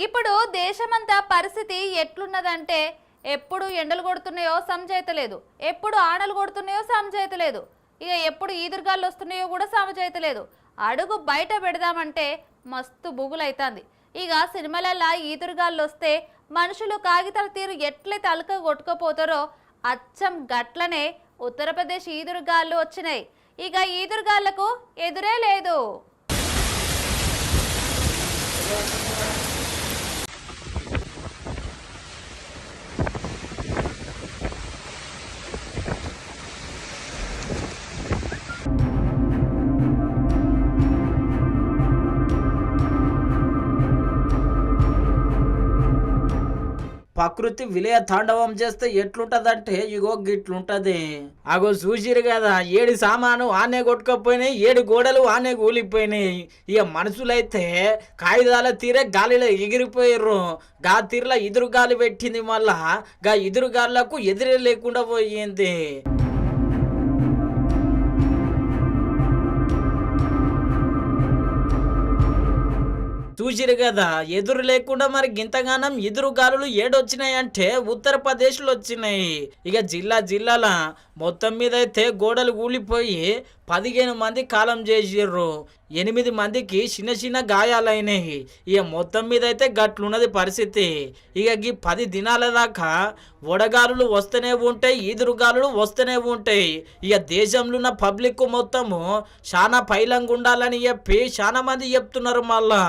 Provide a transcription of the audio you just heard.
ఇప్పుడు దేశమంతా పరిస్థితి ఎట్లున్నదంటే ఎప్పుడు ఎండలు కొడుతున్నాయో సమజైతలేదు, ఎప్పుడు ఆనలు కొడుతున్నాయో సమజైతలేదు, ఇక ఎప్పుడు ఈదురుగాలు వస్తున్నాయో కూడా సమజైతలేదు. అడుగు బయట పెడదామంటే మస్తు బుగులైతుంది. ఇక సినిమాలల్లా ఈదురుగాలు వస్తే మనుషులు కాగితాల తీరు ఎట్లయితే అలక కొట్టుకుపోతారో అచ్చం గట్లనే ఉత్తరప్రదేశ్ ఈదురుగాళ్ళు వచ్చినాయి. ఇక ఈదురుగాళ్లకు ఎదురే లేదు. ప్రకృతి విలయ తాండవం చేస్తే ఎట్లుంటదంటే ఇగో గిట్లుంటది. అగో చూసిరు కదా, 7 సామాను ఆనే కొట్టుకపోయినాయి, 7 గోడలు ఆనే కూలిపోయినాయి. ఇక మనుషులైతే కాగితాల తీరే గాలిలో ఎగిరిపోయారు. గా తీరులో ఎదురు గాలి పెట్టింది, మళ్ళా గా ఎదురు గాలులకు ఎదురే లేకుండా పోయింది. చూసిరు కదా, ఎదురు లేకుండా మరి గింతగానం ఎదురు గాలులు ఏడొచ్చినాయి అంటే ఉత్తరప్రదేశ్లో వచ్చినాయి. ఇక జిల్లాల మొత్తం మీద అయితే గోడలు కూలిపోయి 15 మంది కాలం చేసిర్రు, 8 మందికి చిన్న చిన్న గాయాలైనాయి. ఇక మొత్తం మీద అయితే గట్లున్నది పరిస్థితి. ఇక ఈ 10 దినాల దాకా వడగాలులు వస్తూనే ఉంటాయి, ఈదురుగాలులు వస్తూనే ఉంటాయి. ఇక దేశంలో ఉన్న పబ్లిక్ మొత్తము చాలా పైలంగా ఉండాలని చెప్పి చాలా మంది చెప్తున్నారు. మళ్ళా